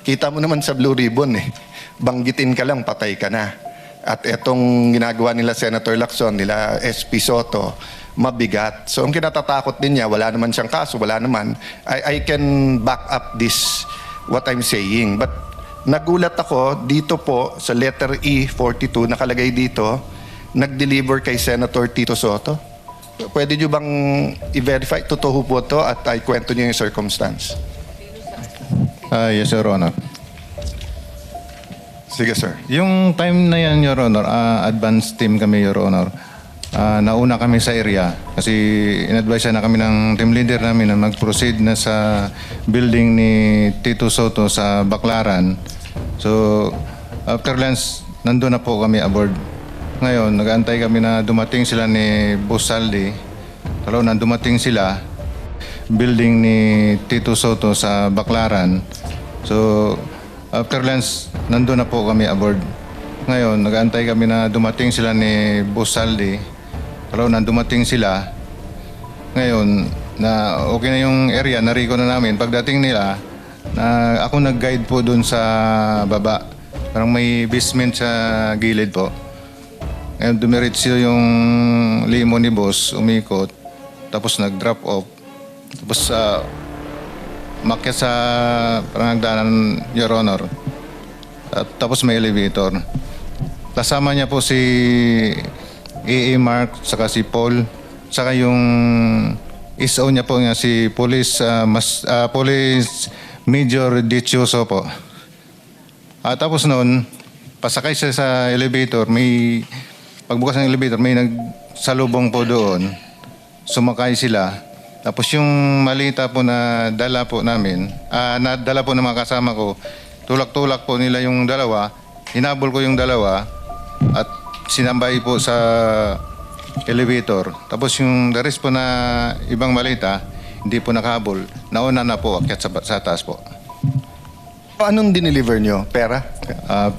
Kita mo naman sa Blue Ribbon eh. Banggitin ka lang, patay ka na. At etong ginagawa nila Senator Lacson, nila SP Soto, mabigat. So ang kinatatakot din niya, wala naman siyang kaso, wala naman. I can back up this, what I'm saying. But nagulat ako, dito po, sa letter E42, nakalagay dito, nag-deliver kay Senator Tito Soto. Pwede nyo bang i-verify? Totoo po to at ay kwento nyo yung circumstance. Yes, Your Honor. Sige, sir. Yung time na yan, Your Honor, advance team kami, Your Honor. Nauna kami sa area kasi in-advise na kami ng team leader namin na mag-proceed na sa building ni Tito Soto sa Baclaran. So, after lunch, nandun na po kami aboard. Ngayon, nag-aantay kami na dumating sila ni Boss Saldi. Kalau na dumating sila, building ni Tito Soto sa Baclaran. So, after lunch, nandun na po kami aboard. Ngayon, nag-aantay kami na dumating sila ni Boss Saldi. Kalau na dumating sila, ngayon, na okay na yung area, nariko na namin. Pagdating nila, na ako nag-guide po dun sa baba. Parang may basement sa gilid po. Ngayon, dumiretso yung limo ni Boss, umikot. Tapos nag-drop off. Tapos makyat sa parang nagdaanan, Your Honor. At tapos may elevator. Kasama niya po si A.A. Mark, saka si Paul, saka yung SO niya po nga si Police Major Dichoso po. Tapos noon, pasakay siya sa elevator, may pagbukas ng elevator, may nagsalubong po doon. Sumakay sila. Tapos yung malita po na dala po namin, nadala po ng mga kasama ko, tulak-tulak po nila yung dalawa, hinabol ko yung dalawa at sinambay po sa elevator. Tapos yung the rest po na ibang malita, hindi po nakahabol. Nauna na po, akyat sa taas po. Anong dineliver nyo? Pera?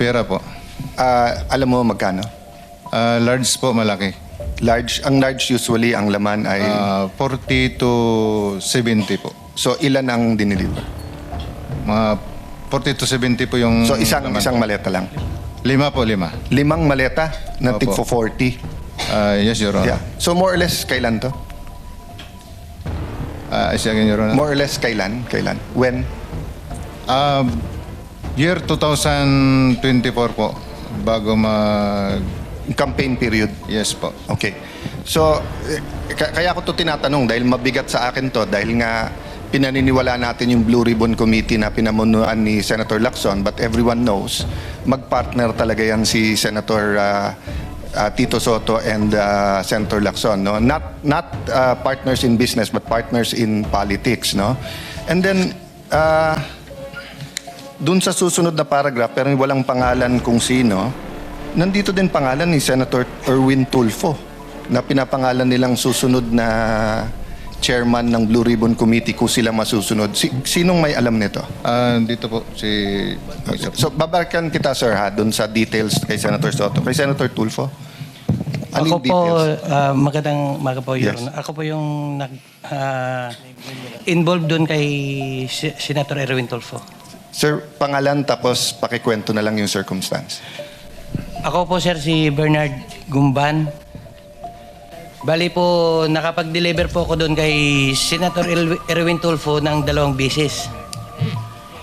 Pera po. Alam mo magkano? Large po, malaki. Large? Ang large usually, ang laman ay... 40 to 70 po. So ilan ang dineliver? Mga 40 to 70 po yung... So isang laman. maleta lang? 5 po, 5. 5 maleta na Opo. tig 40? Yes, Your Honor. Yeah. So more or less, kailan to? Again, Your Honor. More or less, kailan? Kailan? When? Year 2024 po, bago mag... Campaign period? Yes po. Okay. So, kaya ko to tinatanong dahil mabigat sa akin to dahil nga pinaniniwala natin yung Blue Ribbon Committee na pinamunuan ni Senator Lacson, but everyone knows magpartner talaga yan si Senator Tito Soto and Senator Lacson, no? Not partners in business but partners in politics, no? And then dun sa susunod na paragraph pero walang pangalan kung sino, nandito din pangalan ni Senator Erwin Tulfo na pinapangalan nilang susunod na chairman ng Blue Ribbon Committee kung sila masusunod. Sinong may alam nito? Dito po si... So, babalikan kita, sir, ha, dun sa details kay Senator Soto. Kay Senator Tulfo? Ako po, magandang umaga po, Your Yes. Honor. Ako po yung involved doon kay Senator Erwin Tulfo. Sir, pangalan tapos pakikwento na lang yung circumstance. Ako po, sir, si Bernard Gumban. Bali po, nakapag-deliver po ako doon kay Senator Erwin Tulfo ng 2 beses.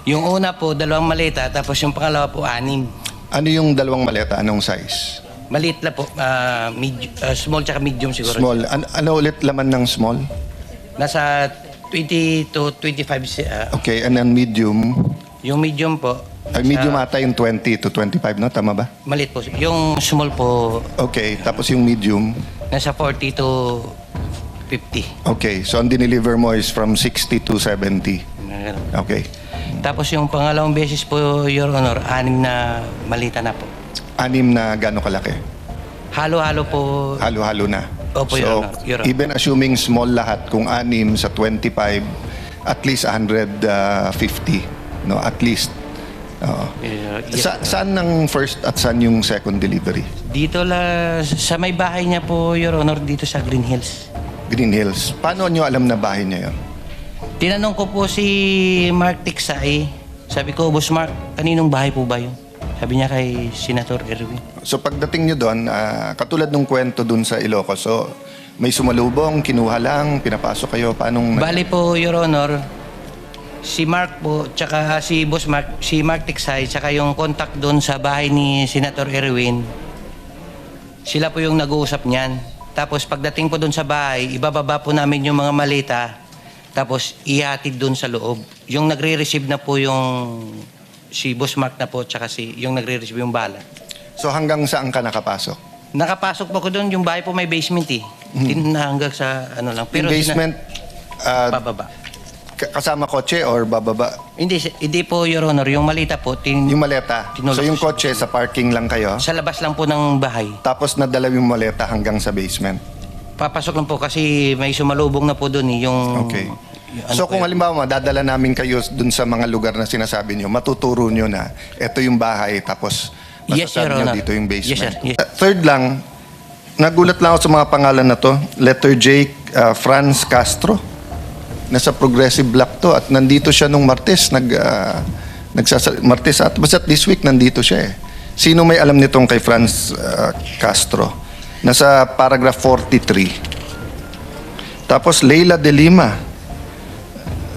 Yung una po, 2 maleta, tapos yung pangalawa po, 6. Ano yung 2 maleta? Anong size? Maliit lang po, small tsaka medium siguro. Small. Ano ulit laman ng small? Nasa 20 to 25. Okay, and then medium? Yung medium po, Ay, medium ata yung 20 to 25, no? Tama ba? maliit po. Yung small po, Okay, tapos yung medium. nasa 40 to 50. Okay, so ang dineliver mo is from 60 to 70. Okay. Tapos yung pangalawang beses po, Your Honor, 6 na malita na po. 6 na gano'ng kalaki? Halo-halo po. Halo-halo na. Opo, So, Your Honor. Your Honor. even assuming small lahat, kung 6 sa 25, at least 150, no? At least. Oo. Yes, Saan ng first at saan yung second delivery? dito sa may bahay niya po, Your Honor, dito sa Green Hills. Green Hills. Paano nyo alam na bahay niya yun? Tinanong ko po si Mark Tiksay, Sabi ko, Boss Mark, kaninong bahay po ba yun? Sabi niya kay Senator Erwin. So pagdating nyo doon, katulad nung kwento doon sa Ilocos, so may sumalubong, kinuha lang, pinapasok kayo, paanong... Bali po, Your Honor, si Mark po, tsaka si Boss Mark, si Mark Tiksay, tsaka yung contact doon sa bahay ni Senator Erwin, sila po yung nag-uusap niyan. Tapos pagdating po doon sa bahay, ibababa po namin yung mga malita, tapos ihatid doon sa loob. Yung nagre-receive na po yung si Boss Mark na po, tsaka yung nagre-receive yung bala. So hanggang saan ka nakapasok? Nakapasok po ko doon, yung bahay po may basement eh. Hanggang sa ano lang. Yung basement, Pababa. kasama kotse or bababa? Hindi po, Your Honor. Yung malita po, Yung maleta. Tinulak So yung ko kotse, sa parking lang kayo? sa labas lang po ng bahay. Tapos nadala yung maleta hanggang sa basement? Papasok lang po kasi may sumalubong na po doon eh. Yung, Okay. yung ano So po kung yun. halimbawa dadala namin kayo dun sa mga lugar na sinasabi nyo, matuturo nyo na ito yung bahay tapos Yes, masasabi Your nyo Honor. dito yung basement. Yes, sir. Yes. Third lang, nagulat lang ako sa mga pangalan na to. Letter J, Franz Castro. Nasa Progressive Black to at nandito siya nung Martes. Martes at basta this week nandito siya eh. Sino may alam nitong kay Franz Castro? Nasa paragraph 43. Tapos Leila de Lima.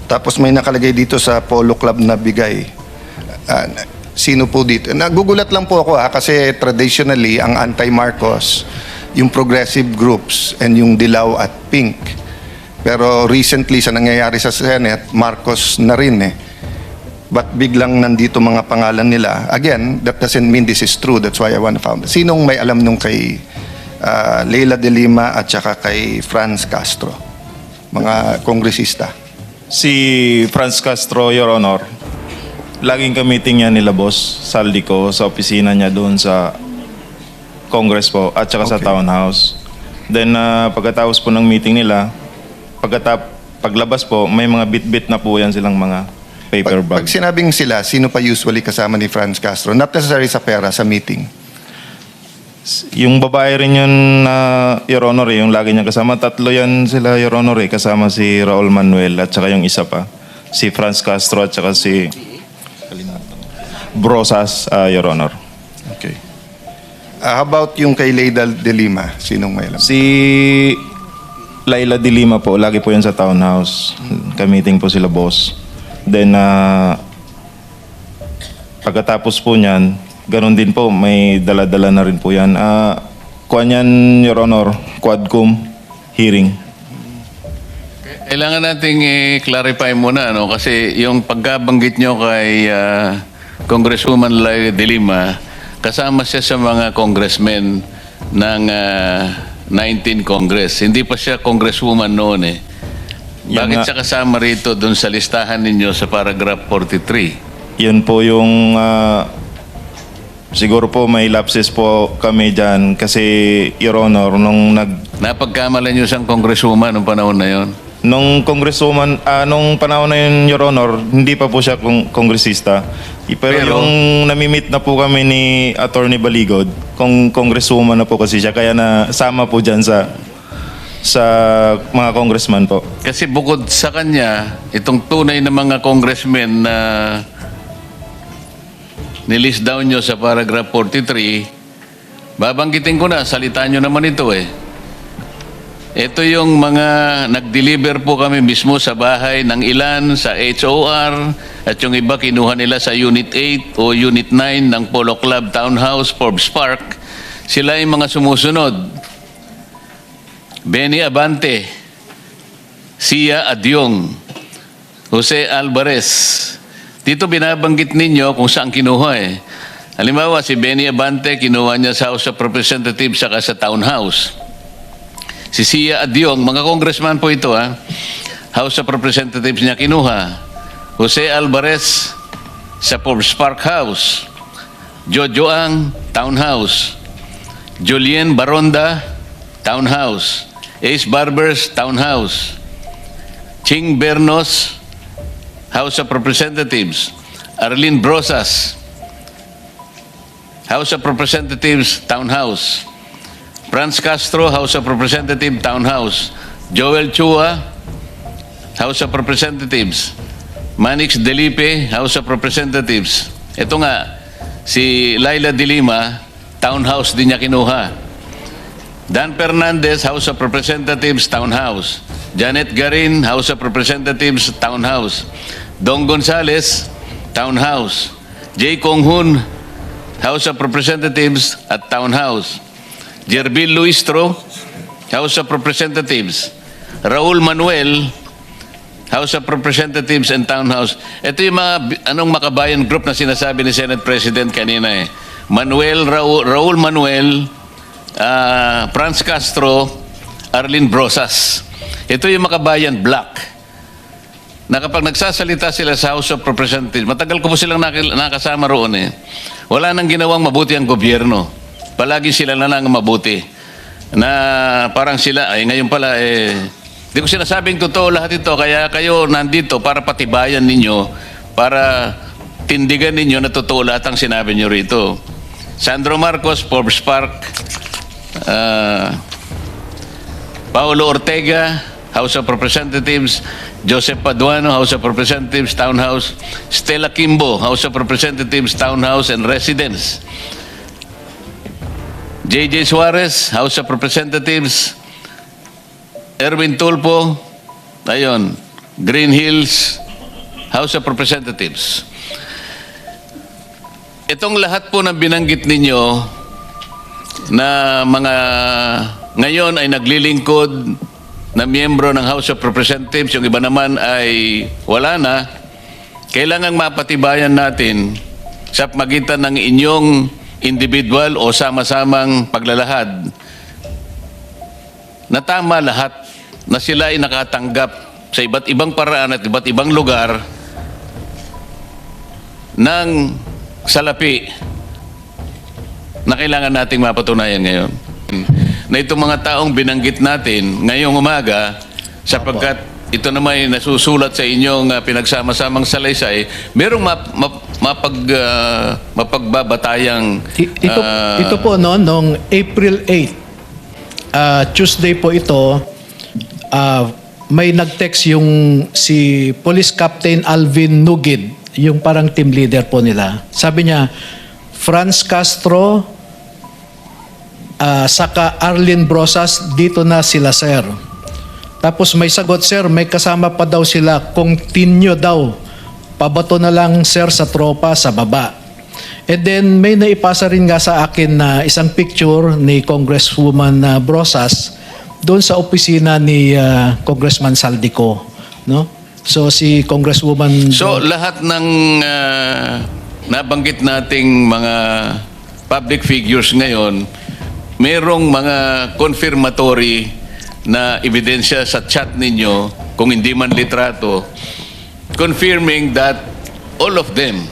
Tapos may nakalagay dito sa Polo Club na bigay. Sino po dito? Nagugulat lang po ako kasi traditionally ang anti-Marcos, yung progressive groups and yung Dilaw at Pink. Pero recently sa nangyayari sa Senate, Marcos na rin eh. But biglang nandito mga pangalan nila. Again, that doesn't mean this is true. That's why I want to find. Sinong may alam nung kay Leila de Lima at saka kay Franz Castro? Mga kongresista. Si Franz Castro, Your Honor, laging ka-meeting niya nila Boss Saldico sa opisina niya doon sa Congress po at saka sa Okay. Townhouse. Then pagkatapos po ng meeting nila, paglabas po, may mga bit-bit na po yan silang mga paper Pag bag. sinabing sila, sino pa usually kasama ni Franz Castro? Not necessarily sa pera, sa meeting. Yung babae rin yun na Your Honor, yung lagi niya kasama. Tatlo yan sila, Your Honor, kasama si Raul Manuel at saka yung isa pa. Si Franz Castro at saka si Brosas, Your Honor. Okay. How about yung kay Leila de Lima? Sinong may alam? Si Laila de Lima po, lagi po yan sa Townhouse. Ka-meeting po sila boss. Then, pagkatapos po niyan, ganun din po, may dala-dala na rin po yan. Kuha niyan, Your Honor, Quadcom hearing. Kailangan nating i-clarify muna, no? Kasi yung pagkabanggit nyo kay Congresswoman Laila de Lima, kasama siya sa mga congressmen ng 19 Congress. Hindi pa siya congresswoman noon eh. Yan Bakit nga. siya kasama rito doon sa listahan ninyo sa paragraph 43? Yun po yung, siguro po may lapses po kami dyan kasi, Your Honor, nung Napagkamalan nyo siyang congresswoman noong panahon na yon? Nung congresswoman, nung panahon na yun, Your Honor, hindi pa po siya kongresista. Pero yung namimit na po kami ni Attorney Baligod, congresswoman na po kasi siya, kaya nasama po dyan sa mga congressman po. Kasi bukod sa kanya, itong tunay na mga congressmen na nilist down nyo sa paragraph 43, babanggitin ko na, salita nyo naman ito eh. Ito yung mga nag-deliver po kami mismo sa bahay ng ilan sa HOR at yung iba kinuha nila sa Unit 8 o Unit 9 ng Polo Club Townhouse, Forbes Park. Sila yung mga sumusunod. Benny Abante, Sia Adyong, Jose Alvarez. Dito binabanggit ninyo kung saan kinuha eh. Halimbawa, si Benny Abante, kinuha niya sa House of Representatives saka sa Townhouse. Si Sia Adyong, mga congressman po ito ha. House of Representatives niya kinuha. Jose Alvarez sa Forbes Park House. Jojo Ang, Townhouse. Julien Baronda, Townhouse. Ace Barbers, Townhouse. Ching Bernos, House of Representatives. Arlene Brosas, House of Representatives, Townhouse. Franz Castro, House of Representatives, Townhouse. Joel Chua, House of Representatives. Manix Delipe, House of Representatives. Ito nga, si Laila de Lima, townhouse din niya kinuha. Dan Fernandez, House of Representatives, townhouse. Janet Garin, House of Representatives, townhouse. Dong Gonzales, townhouse. J. Konghun, House of Representatives at townhouse. Jerbil Luistro, House of Representatives. Raul Manuel, House of Representatives and Townhouse. Ito yung mga makabayan group na sinasabi ni Senate President kanina eh. Raul Manuel, Franz Castro, Arlene Brosas. Ito yung makabayan black. Na kapag nagsasalita sila sa House of Representatives, matagal ko po silang nakasama roon eh. Wala nang ginawang mabuti ang gobyerno. Palagi sila na lang mabuti. Na parang sila, ay ngayon pala di ko sinasabing totoo lahat ito, kaya kayo nandito para patibayan ninyo, para tindigan ninyo na totoo lahat ang sinabi nyo rito. Sandro Marcos, Forbes Park, Paulo Ortega, House of Representatives, Joseph Paduano, House of Representatives, Townhouse, Stella Kimbo, House of Representatives, Townhouse and Residence, J.J. Suarez, House of Representatives, Erwin Tulfo, ayun, Green Hills, House of Representatives. Itong lahat po na binanggit ninyo na mga ngayon ay naglilingkod na miyembro ng House of Representatives, yung iba naman ay wala na, kailangang mapatibayan natin sa pagitan ng inyong individual o sama-samang paglalahad na tama lahat, na sila ay nakatanggap sa iba't ibang paraan at iba't ibang lugar ng salapi na kailangan nating mapatunayan ngayon. Na itong mga taong binanggit natin ngayong umaga, sapagkat ito naman ay nasusulat sa inyong pinagsama-samang salaysay, merong mapagbabatayang... Ito po noong April 8, Tuesday po ito, may nag-text yung si Police Captain Alvin Nugid, yung parang team leader po nila. Sabi niya, Franz Castro, saka Arlene Brosas, dito na sila, sir. Tapos may sagot, sir, may kasama pa daw sila, continue daw. Pabato na lang, sir, sa tropa, sa baba. And then may naipasa rin nga sa akin na isang picture ni Congresswoman Brosas doon sa opisina ni Congressman Saldico. No? So si Congresswoman... So lahat ng nabanggit nating mga public figures ngayon, merong mga confirmatory na ebidensya sa chat ninyo, kung hindi man litrato, confirming that all of them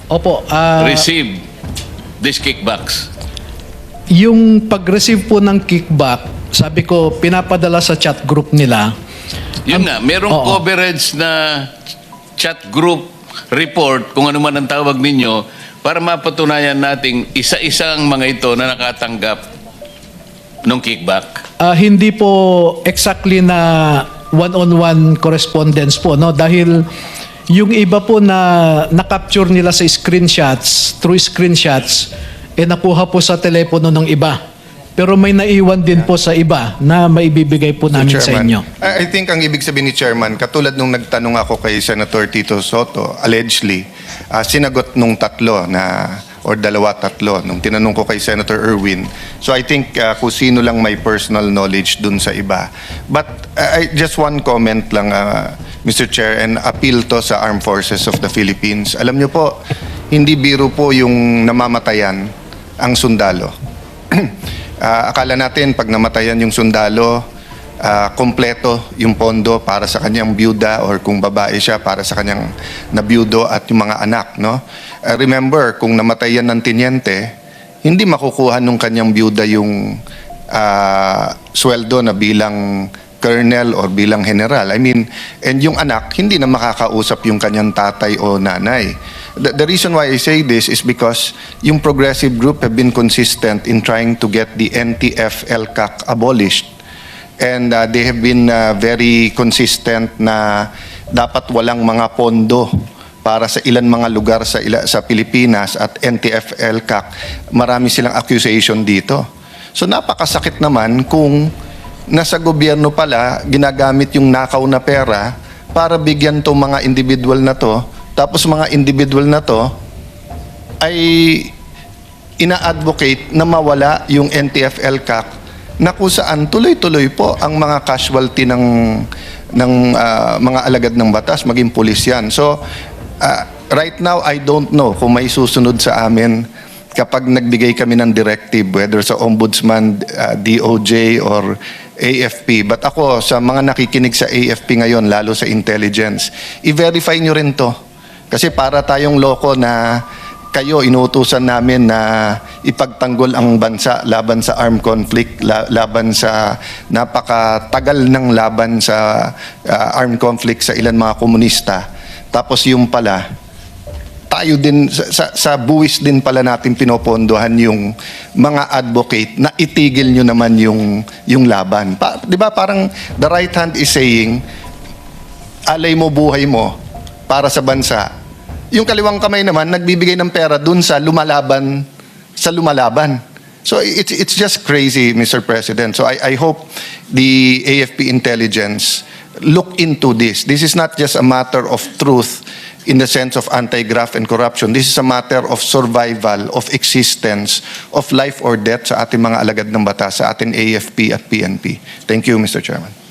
Opo, receive these kickbacks. yung pag-receive po ng kickback, sabi ko, pinapadala sa chat group nila. Yun nga, merong Oo. coverage na chat group report, kung ano man ang tawag ninyo, para mapatunayan nating isa-isang mga ito na nakatanggap ng kickback. Hindi po exactly na one-on-one correspondence po, no? Dahil yung iba po na na-capture nila sa screenshots, through screenshots, nakuha po sa telepono ng iba. Pero may naiwan din po sa iba na maibibigay po namin sa inyo. I think ang ibig sabihin ni Chairman, katulad nung nagtanong ako kay Senator Tito Soto, allegedly, sinagot nung tatlo na, or dalawa-tatlo, nung tinanong ko kay Senator Erwin. So I think kung sino lang may personal knowledge dun sa iba. But just one comment lang, Mr. Chair, and appeal to sa Armed Forces of the Philippines. Alam nyo po, hindi biro po yung namamatayan ang sundalo. Akala natin pag namatayan yung sundalo, kompleto yung pondo para sa kanyang byuda, or kung babae siya para sa kanyang nabyudo at yung mga anak, no? Remember, kung namatayan ng tinyente, hindi makukuha nung kanyang byuda yung sweldo na bilang colonel or bilang general. I mean, and yung anak, hindi na makakausap yung kanyang tatay o nanay. The reason why I say this is because yung progressive group have been consistent in trying to get the NTF-ELCAC abolished. And they have been very consistent na dapat walang mga pondo para sa ilan mga lugar sa Pilipinas at NTF-ELCAC, marami silang accusation dito. So napakasakit naman kung nasa gobyerno pala ginagamit yung nakaw na pera para bigyan tong mga individual na to, tapos mga individual na to ay ina-advocate na mawala yung NTF-ELCAC na kung saan tuloy-tuloy po ang mga casualty ng mga alagad ng batas, maging pulis yan. So, right now, I don't know kung may susunod sa amin kapag nagbigay kami ng directive, whether sa Ombudsman, DOJ, or AFP. But ako, sa mga nakikinig sa AFP ngayon, lalo sa intelligence, i-verify nyo rin to. Kasi para tayong loko na kayo, inuutusan namin na ipagtanggol ang bansa laban sa armed conflict, laban sa napakatagal ng laban sa armed conflict sa ilan mga komunista. Tapos yung pala, tayo din, sa buwis din pala natin pinopondohan yung mga advocate na itigil nyo naman yung laban. Di ba parang the right hand is saying, alay mo buhay mo para sa bansa. Yung kaliwang kamay naman, nagbibigay ng pera dun sa lumalaban. So it's just crazy, Mr. President. So I hope the AFP intelligence look into this. This is not just a matter of truth in the sense of anti-graft and corruption. This is a matter of survival, of existence, of life or death sa ating mga alagad ng batas, sa ating AFP at PNP. Thank you, Mr. Chairman.